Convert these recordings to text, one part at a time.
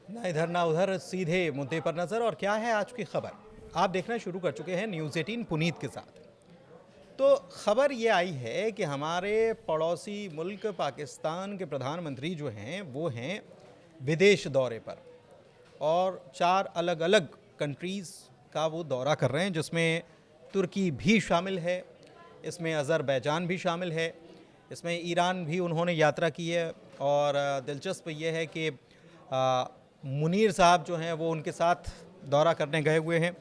ना इधर ना उधर, सीधे मुद्दे पर नजर। और क्या है आज की खबर, आप देखना शुरू कर चुके हैं न्यूज़ 18 पुनीत के साथ। तो खबर ये आई है कि हमारे पड़ोसी मुल्क पाकिस्तान के प्रधानमंत्री जो हैं वो हैं विदेश दौरे पर, और 4 अलग अलग कंट्रीज़ का वो दौरा कर रहे हैं, जिसमें तुर्की भी शामिल है, इसमें अज़रबैजान भी शामिल है, इसमें ईरान भी उन्होंने यात्रा की है। और दिलचस्प ये है कि मुनीर साहब जो हैं वो उनके साथ दौरा करने गए हुए हैं,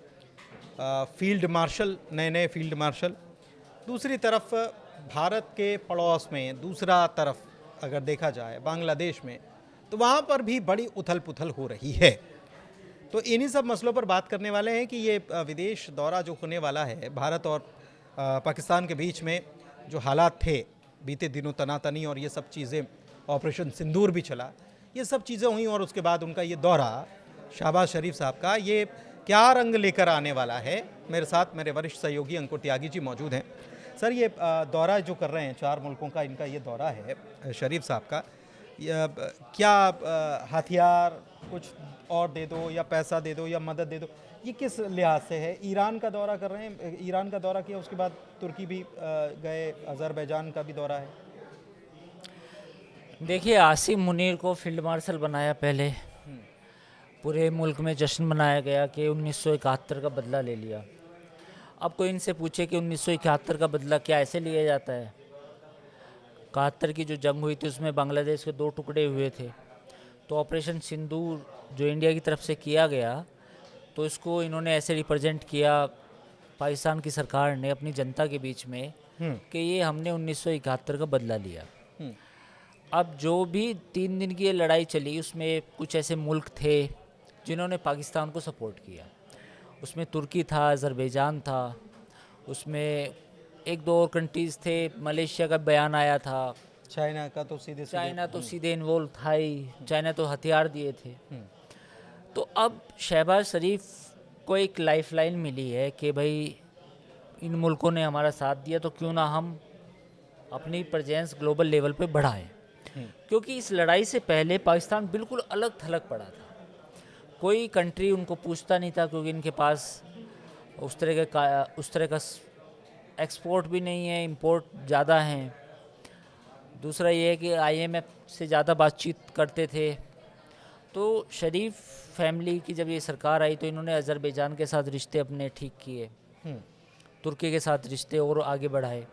फील्ड मार्शल, नए नए फील्ड मार्शल। दूसरी तरफ भारत के पड़ोस में दूसरा तरफ अगर देखा जाए बांग्लादेश में, तो वहाँ पर भी बड़ी उथल पुथल हो रही है। तो इन्हीं सब मसलों पर बात करने वाले हैं कि ये विदेश दौरा जो होने वाला है भारत और पाकिस्तान के बीच में, जो हालात थे बीते दिनों तनातनी और ये सब चीज़ें, ऑपरेशन सिंदूर भी चला, ये सब चीज़ें हुई, और उसके बाद उनका ये दौरा शहबाज शरीफ साहब का, ये क्या रंग लेकर आने वाला है। मेरे साथ मेरे वरिष्ठ सहयोगी अंकुर त्यागी जी मौजूद हैं। सर, ये दौरा जो कर रहे हैं 4 मुल्कों का, इनका ये दौरा है शरीफ साहब का, क्या हथियार कुछ और दे दो या पैसा दे दो या मदद दे दो, ये किस लिहाज से है? ईरान का दौरा कर रहे हैं, ईरान का दौरा किया, उसके बाद तुर्की भी गए, अज़रबैजान का भी दौरा है। देखिए, आसिम मुनीर को फील्ड मार्शल बनाया पहले, पूरे मुल्क में जश्न मनाया गया कि 1971 का बदला ले लिया। अब कोई इनसे पूछे कि 1971 का बदला क्या ऐसे लिया जाता है? 71 की जो जंग हुई थी उसमें बांग्लादेश के 2 टुकड़े हुए थे, तो ऑपरेशन सिंदूर जो इंडिया की तरफ से किया गया, तो इसको इन्होंने ऐसे रिप्रेजेंट किया पाकिस्तान की सरकार ने अपनी जनता के बीच में कि ये हमने 1971 का बदला लिया। अब जो भी 3 दिन की ये लड़ाई चली, उसमें कुछ ऐसे मुल्क थे जिन्होंने पाकिस्तान को सपोर्ट किया। उसमें तुर्की था, अज़रबैजान था, उसमें 1-2 और कंट्रीज़ थे, मलेशिया का बयान आया था, चाइना का तो चाइना तो सीधे इन्वॉल्व था ही, चाइना तो हथियार दिए थे। तो अब शहबाज शरीफ को एक लाइफलाइन मिली है कि भाई इन मुल्कों ने हमारा साथ दिया, तो क्यों ना हम अपनी प्रेजेंस ग्लोबल लेवल पे बढ़ाएं। क्योंकि इस लड़ाई से पहले पाकिस्तान बिल्कुल अलग थलग पड़ा था, कोई कंट्री उनको पूछता नहीं था, क्योंकि इनके पास उस तरह का एक्सपोर्ट भी नहीं है, इंपोर्ट ज़्यादा हैं। दूसरा ये है कि IMF से ज़्यादा बातचीत करते थे। तो शरीफ फैमिली की जब ये सरकार आई तो इन्होंने अज़रबैजान के साथ रिश्ते अपने ठीक किए, तुर्की के साथ रिश्ते और आगे बढ़ाए।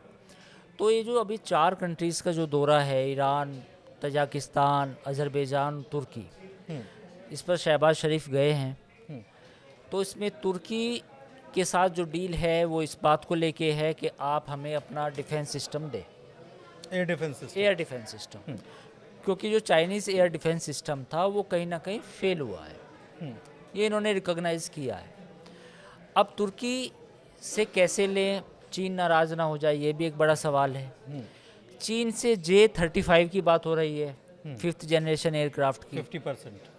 तो ये जो अभी 4 कंट्रीज़ का जो दौरा है, ईरान, तजाकिस्तान, अज़रबैजान, तुर्की, इस पर शहबाज शरीफ गए हैं। तो इसमें तुर्की के साथ जो डील है वो इस बात को लेके है कि आप हमें अपना डिफेंस सिस्टम दें, air defence system. Air defence system, क्योंकि जो चाइनीज़ एयर डिफेंस सिस्टम था वो कहीं ना कहीं फेल हुआ है, ये इन्होंने रिकॉग्नाइज़ किया है। अब तुर्की से कैसे लें, चीन नाराज़ ना हो जाए, ये भी एक बड़ा सवाल है। चीन से J-35 की बात हो रही है, 5th जनरेशन एयरक्राफ्ट की, 50%।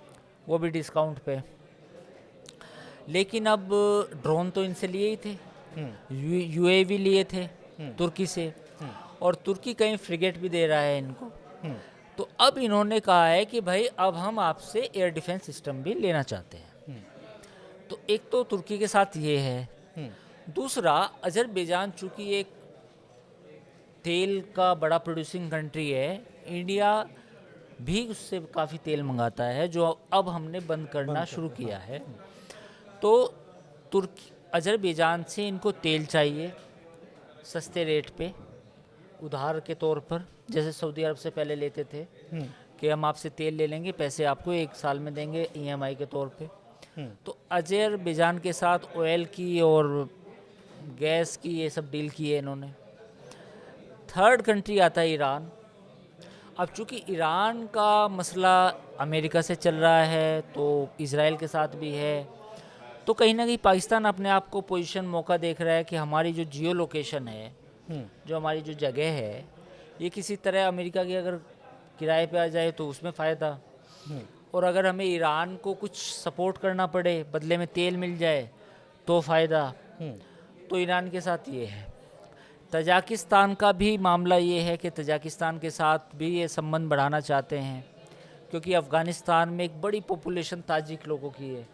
वो भी डिस्काउंट पे। लेकिन अब ड्रोन तो इनसे लिए ही थे, UAV लिए थे तुर्की से, और तुर्की कहीं फ्रिगेट भी दे रहा है इनको। तो अब इन्होंने कहा है कि भाई अब हम आपसे एयर डिफेंस सिस्टम भी लेना चाहते हैं। तो एक तो तुर्की के साथ ये है। दूसरा, अज़रबैजान चूँकि एक तेल का बड़ा प्रोड्यूसिंग कंट्री है, इंडिया भी उससे काफ़ी तेल मंगाता है, जो अब हमने बंद करना शुरू किया है। तो तुर्की अज़रबैजान से इनको तेल चाहिए सस्ते रेट पे, उधार के तौर पर, जैसे सऊदी अरब से पहले लेते थे कि हम आपसे तेल ले लेंगे, पैसे आपको 1 साल में देंगे EMI के तौर पे। तो अज़रबैजान के साथ ऑयल की और गैस की ये सब डील की है इन्होंने। थर्ड कंट्री आता है ईरान। अब चूँकि ईरान का मसला अमेरिका से चल रहा है, तो इजराइल के साथ भी है, तो कहीं ना कहीं पाकिस्तान अपने आप को पोजीशन मौका देख रहा है कि हमारी जो जियो लोकेशन है, जो हमारी जो जगह है, ये किसी तरह अमेरिका की अगर किराए पे आ जाए तो उसमें फ़ायदा, और अगर हमें ईरान को कुछ सपोर्ट करना पड़े, बदले में तेल मिल जाए तो फ़ायदा। तो ईरान के साथ ये है। तजाकिस्तान का भी मामला ये है कि तजाकिस्तान के साथ भी ये संबंध बढ़ाना चाहते हैं, क्योंकि अफ़गानिस्तान में एक बड़ी पॉपुलेशन ताजिक लोगों की है,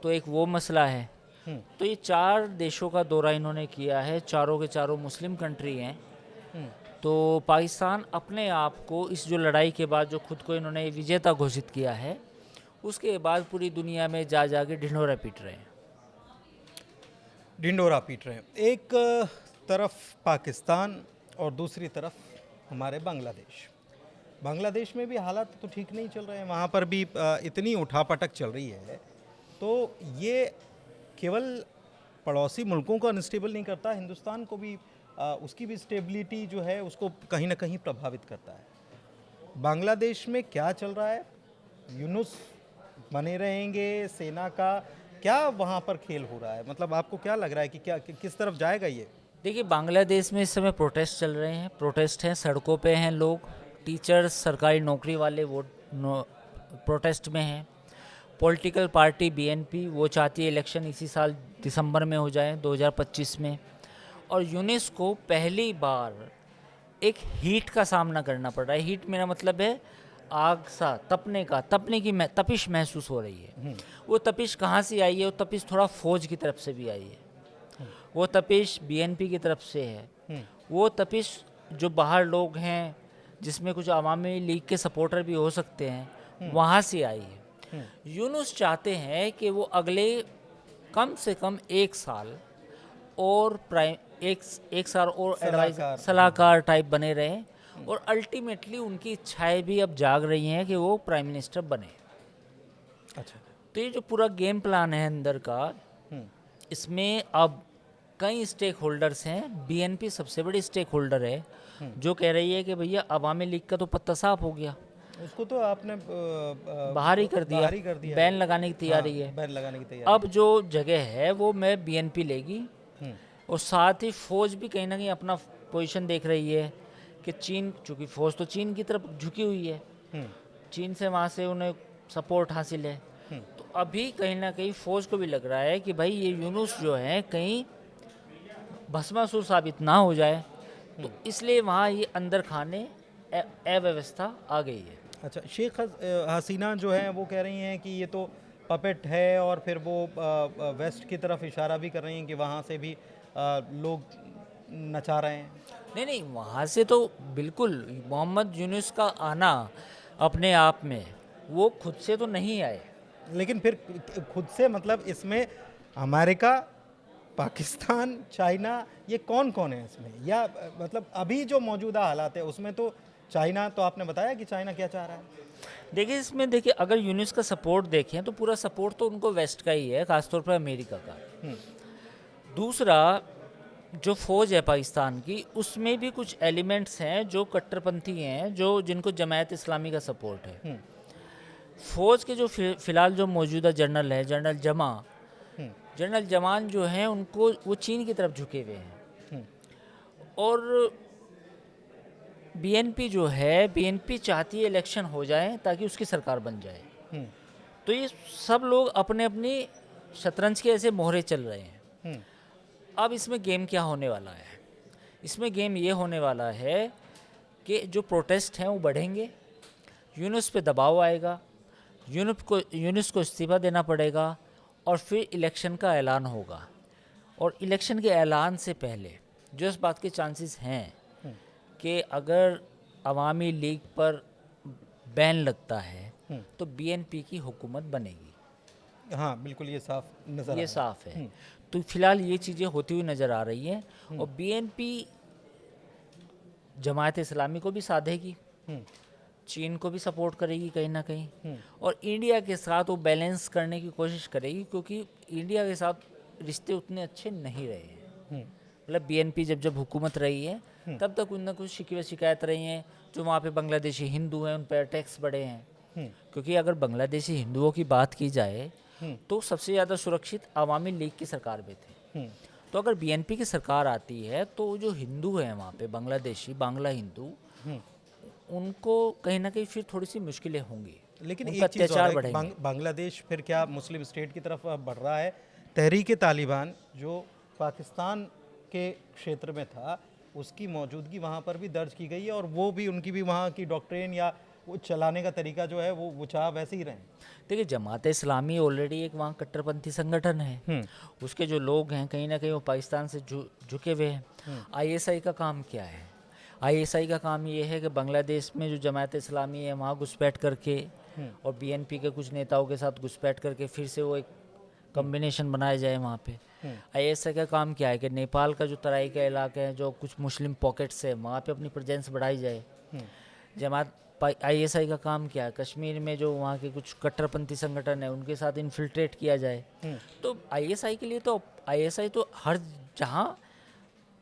तो एक वो मसला है। तो ये 4 देशों का दौरा इन्होंने किया है, चारों के चारों मुस्लिम कंट्री हैं। तो पाकिस्तान अपने आप को इस जो लड़ाई के बाद जो खुद को इन्होंने विजेता घोषित किया है, उसके बाद पूरी दुनिया में जा के ढिंढोरा पीट रहे हैं। ढिंडोरा पीट रहे हैं। एक तरफ पाकिस्तान और दूसरी तरफ हमारे बांग्लादेश। बांग्लादेश में भी हालात तो ठीक नहीं चल रहे हैं, वहाँ पर भी इतनी उठापटक चल रही है। तो ये केवल पड़ोसी मुल्कों को अनस्टेबल नहीं करता, हिंदुस्तान को भी उसकी भी स्टेबिलिटी जो है उसको कहीं ना कहीं प्रभावित करता है। बांग्लादेश में क्या चल रहा है? यूनुस बने रहेंगे? सेना का क्या वहाँ पर खेल हो रहा है? मतलब आपको क्या लग रहा है कि क्या किस तरफ जाएगा ये? देखिए, बांग्लादेश में इस समय प्रोटेस्ट चल रहे हैं, प्रोटेस्ट हैं, सड़कों पे हैं लोग, टीचर्स, सरकारी नौकरी वाले वो प्रोटेस्ट में हैं। पॉलिटिकल पार्टी बीएनपी वो चाहती है इलेक्शन इसी साल दिसंबर में हो जाए 2025 में। और यूनिस को पहली बार एक हीट का सामना करना पड़ रहा है। हीट मेरा मतलब है आग सा तपने की तपिश महसूस हो रही है। वो तपिश कहाँ से आई है? वो तपिश थोड़ा फौज की तरफ से भी आई है, वो तपिश बीएनपी की तरफ से है, वो तपिश जो बाहर लोग हैं जिसमें कुछ अवामी लीग के सपोर्टर भी हो सकते हैं, वहाँ से आई है। यूनुस चाहते हैं कि वो अगले कम से कम 1 साल और एक साल और सलाहकार टाइप बने रहें। और अल्टीमेटली उनकी इच्छाएं भी अब जाग रही हैं कि वो प्राइम मिनिस्टर बने। अच्छा, तो ये जो पूरा गेम प्लान है अंदर का, इसमें अब कई स्टेक होल्डर्स हैं। बीएनपी सबसे बड़ी स्टेक होल्डर है, जो कह रही है कि भैया अवामी लीग का तो पत्ता साफ हो गया, उसको तो आपने बाहर ही कर दिया, बैन लगाने की तैयारी है। बैन लगाने की तैयारी। अब जो जगह है वो मैं बीएनपी लेगी। और साथ ही फौज भी कहीं ना कहीं अपना पोजीशन देख रही है कि चीन, चूँकि फौज तो चीन की तरफ झुकी हुई है, चीन से वहाँ से उन्हें सपोर्ट हासिल है। तो अभी कहीं ना कहीं फौज को भी लग रहा है कि भाई ये यूनुस जो है कहीं भस्मासुर साबित ना हो जाए, तो इसलिए वहाँ ये अंदर खाने अव्यवस्था आ गई है। अच्छा, शेख हसीना जो है वो कह रही हैं कि ये तो पपेट है, और फिर वो वेस्ट की तरफ इशारा भी कर रही हैं कि वहाँ से भी लोग नचा रहे हैं। नहीं, वहाँ से तो बिल्कुल मोहम्मद यूनुस का आना अपने आप में वो खुद से तो नहीं आए, लेकिन फिर खुद से मतलब इसमें अमेरिका, पाकिस्तान, चाइना, ये कौन कौन है इसमें? या मतलब अभी जो मौजूदा हालात है उसमें तो चाइना, तो आपने बताया कि चाइना क्या चाह रहा है। देखिए इसमें देखिए, अगर यूनिस का सपोर्ट देखें तो पूरा सपोर्ट तो उनको वेस्ट का ही है, खासतौर पर अमेरिका का। दूसरा, जो फौज है पाकिस्तान की, उसमें भी कुछ एलिमेंट्स हैं जो कट्टरपंथी हैं, जो जिनको जमायत इस्लामी का सपोर्ट है। फौज के जो फिलहाल जो मौजूदा जनरल है, जनरल जमान जो हैं, उनको वो चीन की तरफ झुके हुए हैं। और बीएनपी जो है, बीएनपी चाहती है इलेक्शन हो जाए ताकि उसकी सरकार बन जाए। तो ये सब लोग अपने अपनी शतरंज के ऐसे मोहरे चल रहे हैं। अब इसमें गेम क्या होने वाला है? इसमें गेम ये होने वाला है कि जो प्रोटेस्ट हैं वो बढ़ेंगे, यूनुस पे दबाव आएगा, यूनुस को इस्तीफा देना पड़ेगा, और फिर इलेक्शन का ऐलान होगा। और इलेक्शन के ऐलान से पहले जो इस बात के चांसेस हैं कि अगर अवामी लीग पर बैन लगता है तो बीएनपी की हुकूमत बनेगी। हाँ बिल्कुल, ये साफ नजर ये साफ है। तो फिलहाल ये चीज़ें होती हुई नज़र आ रही हैं। और बीएनपी जमायत इस्लामी को भी साधेगी, चीन को भी सपोर्ट करेगी कहीं ना कहीं, और इंडिया के साथ वो बैलेंस करने की कोशिश करेगी, क्योंकि इंडिया के साथ रिश्ते उतने अच्छे नहीं रहे हैं। मतलब बीएनपी जब हुकूमत रही है तब तक उन कुछ शिकायत रही हैं, जो वहाँ पे बांग्लादेशी हिंदू हैं उन पर टैक्स बढ़े हैं। क्योंकि अगर बांग्लादेशी हिंदुओं की बात की जाए तो सबसे ज़्यादा सुरक्षित अवामी लीग की सरकार में थे। तो अगर बीएनपी की सरकार आती है तो जो हिंदू हैं वहाँ पे, बांग्लादेशी, बांग्ला हिंदू, उनको कहीं ना कहीं फिर थोड़ी सी मुश्किलें होंगी, लेकिन उनका अत्याचार बढ़ेंगे। बांग्लादेश फिर क्या मुस्लिम स्टेट की तरफ बढ़ रहा है? तहरीक तालिबान जो पाकिस्तान के क्षेत्र में था, उसकी मौजूदगी वहाँ पर भी दर्ज की गई है, और वो भी उनकी भी वहाँ की डॉक्ट्रिन या वो चलाने का तरीका जो है वो चाह वैसे ही रहे। देखिए, जमात इस्लामी ऑलरेडी एक वहाँ कट्टरपंथी संगठन है। उसके जो लोग हैं कहीं ना कहीं वो पाकिस्तान से झुके हुए हैं। आईएसआई का काम क्या है? आईएसआई का काम ये है कि बांग्लादेश में जो जमात इस्लामी है वहाँ घुसपैठ करके और बीएनपी के कुछ नेताओं के साथ घुसपैठ करके फिर से वो एक कॉम्बिनेशन बनाया जाए वहाँ पे। आईएसआई का काम क्या है कि नेपाल का जो तराई का इलाके हैं, जो कुछ मुस्लिम पॉकेट्स है, वहाँ पे अपनी प्रेजेंस बढ़ाई जाए। जमात आईएसआई का काम क्या है? कश्मीर में जो वहाँ के कुछ कट्टरपंथी संगठन है उनके साथ इन्फिल्ट्रेट किया जाए। तो आईएसआई के लिए तो आईएसआई तो हर जहाँ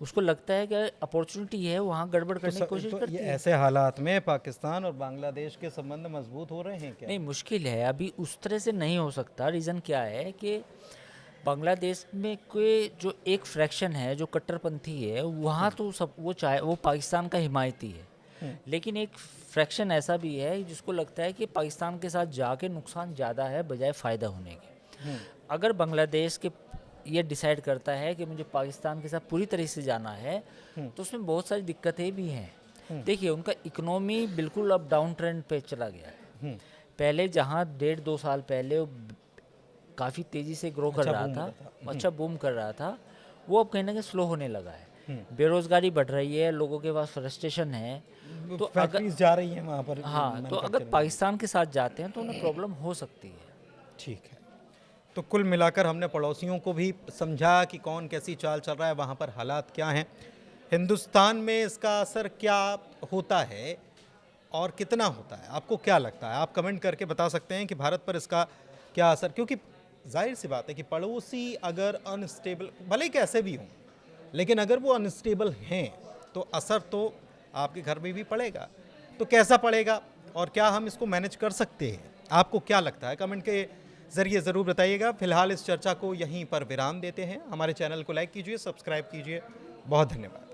उसको लगता है कि अपॉर्चुनिटी है वहाँ गड़बड़ करने की कोशिश करती है। ऐसे हालात में पाकिस्तान और बांग्लादेश के संबंध मजबूत हो रहे हैं क्या? नहीं, मुश्किल है, अभी उस तरह से नहीं हो सकता। रीज़न क्या है कि बांग्लादेश में कोई जो एक फ्रैक्शन है जो कट्टरपंथी है वहाँ तो सब वो चाहे वो पाकिस्तान का हिमायती है, लेकिन एक फ्रैक्शन ऐसा भी है जिसको लगता है कि पाकिस्तान के साथ जाके नुकसान ज़्यादा है बजाय फ़ायदा होने के। अगर बांग्लादेश के ये डिसाइड करता है कि मुझे पाकिस्तान के साथ पूरी तरह से जाना है तो उसमें बहुत सारी दिक्कतें भी हैं। देखिए, उनका इकोनॉमी बिल्कुल अब डाउन ट्रेंड पे चला गया है। पहले जहाँ 1.5-2 साल पहले वो काफ़ी तेज़ी से ग्रो कर रहा था, अच्छा बूम कर रहा था, वो अब कहीं ना कहीं स्लो होने लगा है। बेरोजगारी बढ़ रही है, लोगों के पास फ्रस्ट्रेशन है, तो फैक्ट्रीज जा रही है वहाँ पर। हाँ, तो अगर पाकिस्तान के साथ जाते हैं तो उन्हें प्रॉब्लम हो सकती है। ठीक है, तो कुल मिलाकर हमने पड़ोसियों को भी समझा कि कौन कैसी चाल चल रहा है, वहाँ पर हालात क्या हैं, हिंदुस्तान में इसका असर क्या होता है और कितना होता है, आपको क्या लगता है? आप कमेंट करके बता सकते हैं कि भारत पर इसका क्या असर, क्योंकि जाहिर सी बात है कि पड़ोसी अगर अनस्टेबल, भले ही कैसे भी हों, लेकिन अगर वो अनस्टेबल हैं तो असर तो आपके घर में भी पड़ेगा। तो कैसा पड़ेगा और क्या हम इसको मैनेज कर सकते हैं? आपको क्या लगता है? कमेंट के ज़रिए ज़रूर बताइएगा। फिलहाल इस चर्चा को यहीं पर विराम देते हैं। हमारे चैनल को लाइक कीजिए, सब्सक्राइब कीजिए। बहुत धन्यवाद।